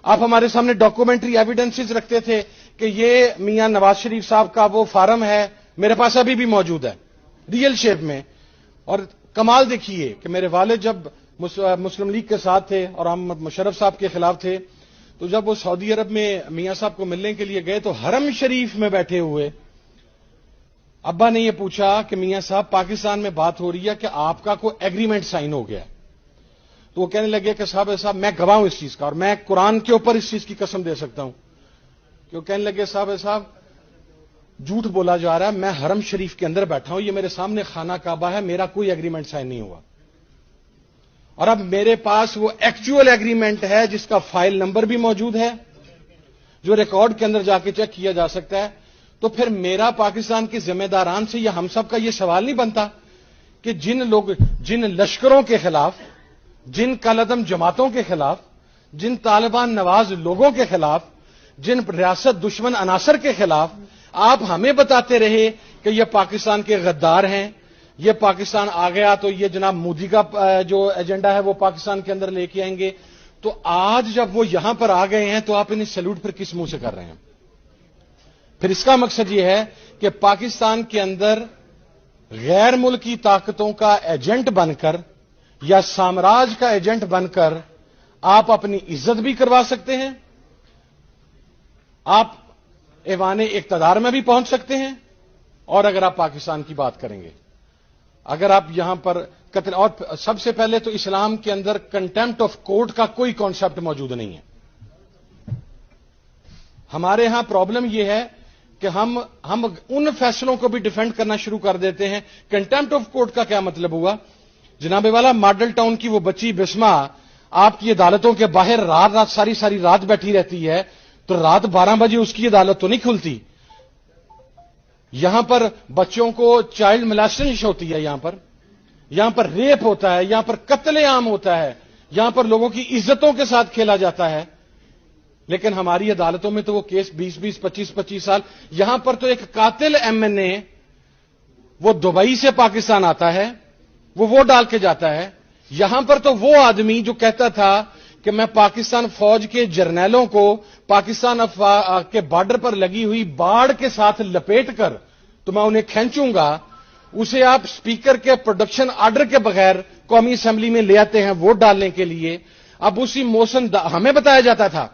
آپ ہمارے سامنے ڈاکومنٹری ایویڈنسز رکھتے تھے کہ یہ میاں نواز شریف صاحب کا وہ فارم ہے، میرے پاس ابھی بھی موجود ہے ریئل شیپ میں. اور کمال دیکھیے کہ میرے والد جب مسلم لیگ کے ساتھ تھے اور محمد مشرف صاحب کے خلاف تھے، تو جب وہ سعودی عرب میں میاں صاحب کو ملنے کے لیے گئے تو حرم شریف میں بیٹھے ہوئے ابا نے یہ پوچھا کہ میاں صاحب پاکستان میں بات ہو رہی ہے کہ آپ کا کوئی ایگریمنٹ سائن ہو گیا ہے. تو وہ کہنے لگے کہ صاحب میں گواہ ہوں اس چیز کا، اور میں قرآن کے اوپر اس چیز کی قسم دے سکتا ہوں. کہ وہ کہنے لگے صاحب جھوٹ بولا جا رہا ہے، میں حرم شریف کے اندر بیٹھا ہوں، یہ میرے سامنے خانہ کعبہ ہے، میرا کوئی ایگریمنٹ سائن نہیں ہوا. اور اب میرے پاس وہ ایکچوئل ایگریمنٹ ہے جس کا فائل نمبر بھی موجود ہے، جو ریکارڈ کے اندر جا کے چیک کیا جا سکتا ہے. تو پھر میرا پاکستان کے ذمہ داران سے یا ہم سب کا یہ سوال نہیں بنتا کہ جن لشکروں کے خلاف، جن کالعدم جماعتوں کے خلاف، جن طالبان نواز لوگوں کے خلاف، جن ریاست دشمن عناصر کے خلاف آپ ہمیں بتاتے رہے کہ یہ پاکستان کے غدار ہیں، یہ پاکستان آ گیا تو یہ جناب مودی کا جو ایجنڈا ہے وہ پاکستان کے اندر لے کے آئیں گے. تو آج جب وہ یہاں پر آ گئے ہیں تو آپ انہیں سیلوٹ پھر کس منہ سے کر رہے ہیں؟ پھر اس کا مقصد یہ ہے کہ پاکستان کے اندر غیر ملکی طاقتوں کا ایجنٹ بن کر یا سامراج کا ایجنٹ بن کر آپ اپنی عزت بھی کروا سکتے ہیں، آپ ایوان اقتدار میں بھی پہنچ سکتے ہیں. اور اگر آپ پاکستان کی بات کریں گے، اگر آپ یہاں پر قتل، اور سب سے پہلے تو اسلام کے اندر کنٹمپٹ آف کورٹ کا کوئی کانسیپٹ موجود نہیں ہے. ہمارے ہاں پرابلم یہ ہے کہ ہم ان فیصلوں کو بھی ڈیفینڈ کرنا شروع کر دیتے ہیں. کنٹمپٹ آف کورٹ کا کیا مطلب ہوا؟ جناب والا ماڈل ٹاؤن کی وہ بچی بسما آپ کی عدالتوں کے باہر رات ساری رات بیٹھی رہتی ہے، تو رات 12 بجے اس کی عدالت تو نہیں کھلتی. یہاں پر بچوں کو چائلڈ ملاسٹیشن ہوتی ہے، یہاں پر ریپ ہوتا ہے، یہاں پر قتل عام ہوتا ہے، یہاں پر لوگوں کی عزتوں کے ساتھ کھیلا جاتا ہے. لیکن ہماری عدالتوں میں تو وہ کیس 20 25 سال. یہاں پر تو ایک قاتل ایم این اے وہ دبئی سے پاکستان آتا ہے، وہ ڈال کے جاتا ہے. یہاں پر تو وہ آدمی جو کہتا تھا کہ میں پاکستان فوج کے جرنیلوں کو پاکستان کے بارڈر پر لگی ہوئی باڑ کے ساتھ لپیٹ کر تو میں انہیں کھینچوں گا، اسے آپ سپیکر کے پروڈکشن آرڈر کے بغیر قومی اسمبلی میں لے آتے ہیں ووٹ ڈالنے کے لیے. اب اسی موشن ہمیں بتایا جاتا تھا،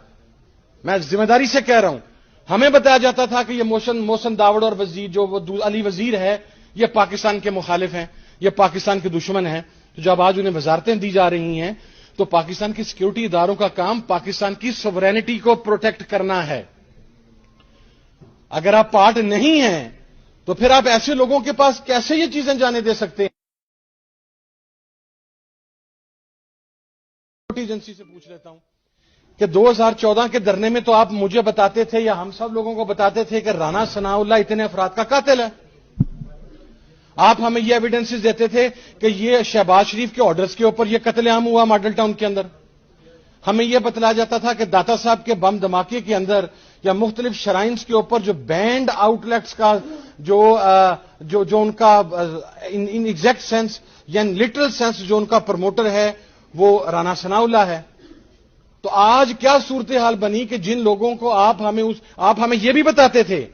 میں ذمہ داری سے کہہ رہا ہوں، ہمیں بتایا جاتا تھا کہ یہ موشن داوڑ اور وزیر جو علی وزیر ہے یہ پاکستان کے مخالف ہیں، یہ پاکستان کے دشمن ہیں. تو جب آج انہیں وزارتیں دی جا رہی ہیں تو پاکستان کی سیکیورٹی اداروں کا کام پاکستان کی سوورینٹی کو پروٹیکٹ کرنا ہے. اگر آپ پارٹ نہیں ہیں تو پھر آپ ایسے لوگوں کے پاس کیسے یہ چیزیں جانے دے سکتے ہیں؟ ایجنسی سے پوچھ لیتا ہوں کہ 2014 کے دھرنے میں تو آپ مجھے بتاتے تھے یا ہم سب لوگوں کو بتاتے تھے کہ رانا ثناء اللہ اتنے افراد کا قاتل ہے. آپ ہمیں یہ ایویڈنسز دیتے تھے کہ یہ شہباز شریف کے آرڈرز کے اوپر یہ قتل عام ہوا ماڈل ٹاؤن کے اندر. ہمیں یہ بتلایا جاتا تھا کہ داتا صاحب کے بم دھماکے کے اندر یا مختلف شرائنز کے اوپر جو بینڈ آؤٹ لیٹس کا جو ان کا ان ایگزیکٹ سینس یا ان لٹرل سینس جو ان کا پروموٹر ہے وہ رانا ثناء اللہ ہے. تو آج کیا صورتحال بنی کہ جن لوگوں کو آپ ہمیں یہ بھی بتاتے تھے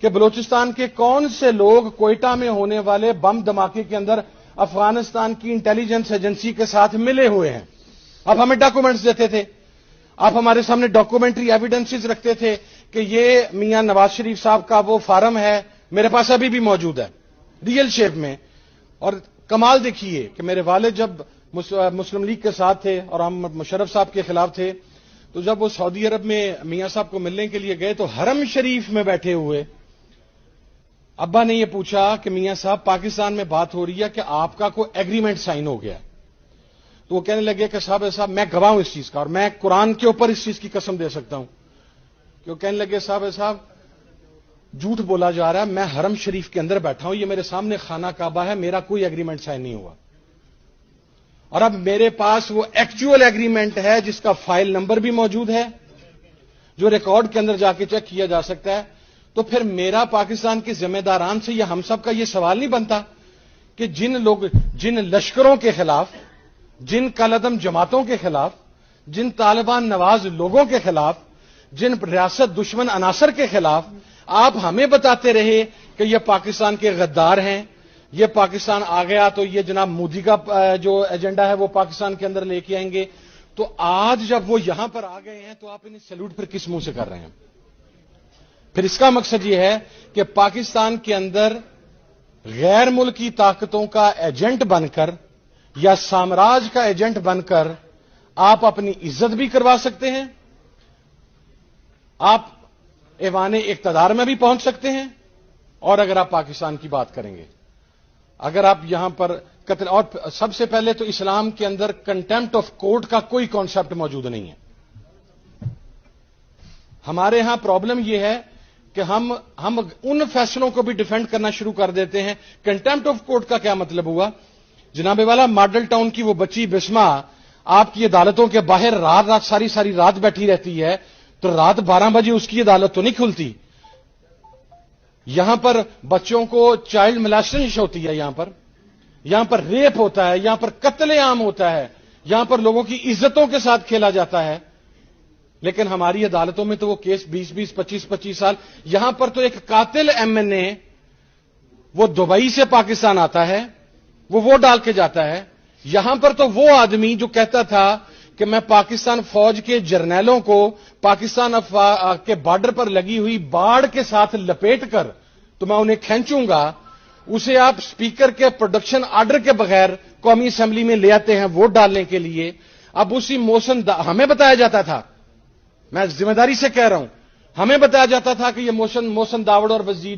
کہ بلوچستان کے کون سے لوگ کوئٹہ میں ہونے والے بم دھماکے کے اندر افغانستان کی انٹیلیجنس ایجنسی کے ساتھ ملے ہوئے ہیں. آپ ہمیں ڈاکومنٹس دیتے تھے، آپ ہمارے سامنے ڈاکومنٹری ایویڈنسز رکھتے تھے کہ یہ میاں نواز شریف صاحب کا وہ فارم ہے، میرے پاس ابھی بھی موجود ہے ریئل شیپ میں. اور کمال دیکھیے کہ میرے والد جب مسلم لیگ کے ساتھ تھے اور محمد مشرف صاحب کے خلاف تھے، تو جب وہ سعودی عرب میں میاں صاحب کو ملنے کے لیے گئے تو حرم شریف میں بیٹھے ہوئے ابا نے یہ پوچھا کہ میاں صاحب پاکستان میں بات ہو رہی ہے کہ آپ کا کوئی ایگریمنٹ سائن ہو گیا ہے. تو وہ کہنے لگے کہ صاحب میں گواہ ہوں اس چیز کا، اور میں قرآن کے اوپر اس چیز کی قسم دے سکتا ہوں. کہ وہ کہنے لگے صاحب جھوٹ بولا جا رہا ہے، میں حرم شریف کے اندر بیٹھا ہوں، یہ میرے سامنے خانہ کعبہ ہے، میرا کوئی ایگریمنٹ سائن نہیں ہوا. اور اب میرے پاس وہ ایکچوئل ایگریمنٹ ہے جس کا فائل نمبر بھی موجود ہے، جو ریکارڈ کے اندر جا کے چیک کیا جا سکتا ہے. تو پھر میرا پاکستان کے ذمہ داران سے یا ہم سب کا یہ سوال نہیں بنتا کہ جن لشکروں کے خلاف، جن کالعدم جماعتوں کے خلاف، جن طالبان نواز لوگوں کے خلاف، جن ریاست دشمن عناصر کے خلاف آپ ہمیں بتاتے رہے کہ یہ پاکستان کے غدار ہیں، یہ پاکستان آ گیا تو یہ جناب مودی کا جو ایجنڈا ہے وہ پاکستان کے اندر لے کے آئیں گے، تو آج جب وہ یہاں پر آ گئے ہیں تو آپ انہیں سیلوٹ پھر کس منہ سے کر رہے ہیں؟ پھر اس کا مقصد یہ ہے کہ پاکستان کے اندر غیر ملکی طاقتوں کا ایجنٹ بن کر یا سامراج کا ایجنٹ بن کر آپ اپنی عزت بھی کروا سکتے ہیں، آپ ایوان اقتدار میں بھی پہنچ سکتے ہیں، اور اگر آپ پاکستان کی بات کریں گے، اگر آپ یہاں پر قتل، اور سب سے پہلے تو اسلام کے اندر کنٹمپٹ آف کورٹ کا کوئی کانسیپٹ موجود نہیں ہے۔ ہمارے ہاں پرابلم یہ ہے کہ ہم ان فیصلوں کو بھی ڈیفینڈ کرنا شروع کر دیتے ہیں۔ کنٹمپٹ آف کورٹ کا کیا مطلب ہوا؟ جناب والا ماڈل ٹاؤن کی وہ بچی بسما آپ کی عدالتوں کے باہر رات ساری رات بیٹھی رہتی ہے، تو رات 12 بجے اس کی عدالت تو نہیں کھلتی۔ یہاں پر بچوں کو چائلڈ ملاسٹیشن ہوتی ہے، یہاں پر ریپ ہوتا ہے، یہاں پر قتل عام ہوتا ہے، یہاں پر لوگوں کی عزتوں کے ساتھ کھیلا جاتا ہے، لیکن ہماری عدالتوں میں تو وہ کیس 20 25 سال۔ یہاں پر تو ایک قاتل ایم این اے وہ دبئی سے پاکستان آتا ہے، وہ ووٹ ڈال کے جاتا ہے، یہاں پر تو وہ آدمی جو کہتا تھا کہ میں پاکستان فوج کے جرنیلوں کو پاکستان کے بارڈر پر لگی ہوئی باڑ کے ساتھ لپیٹ کر تو میں انہیں کھینچوں گا، اسے آپ سپیکر کے پروڈکشن آرڈر کے بغیر قومی اسمبلی میں لے آتے ہیں ووٹ ڈالنے کے لیے۔ اب اسی موشن ہمیں بتایا جاتا تھا، میں ذمہ داری سے کہہ رہا ہوں، ہمیں بتایا جاتا تھا کہ یہ موشن داوڑ اور وزیر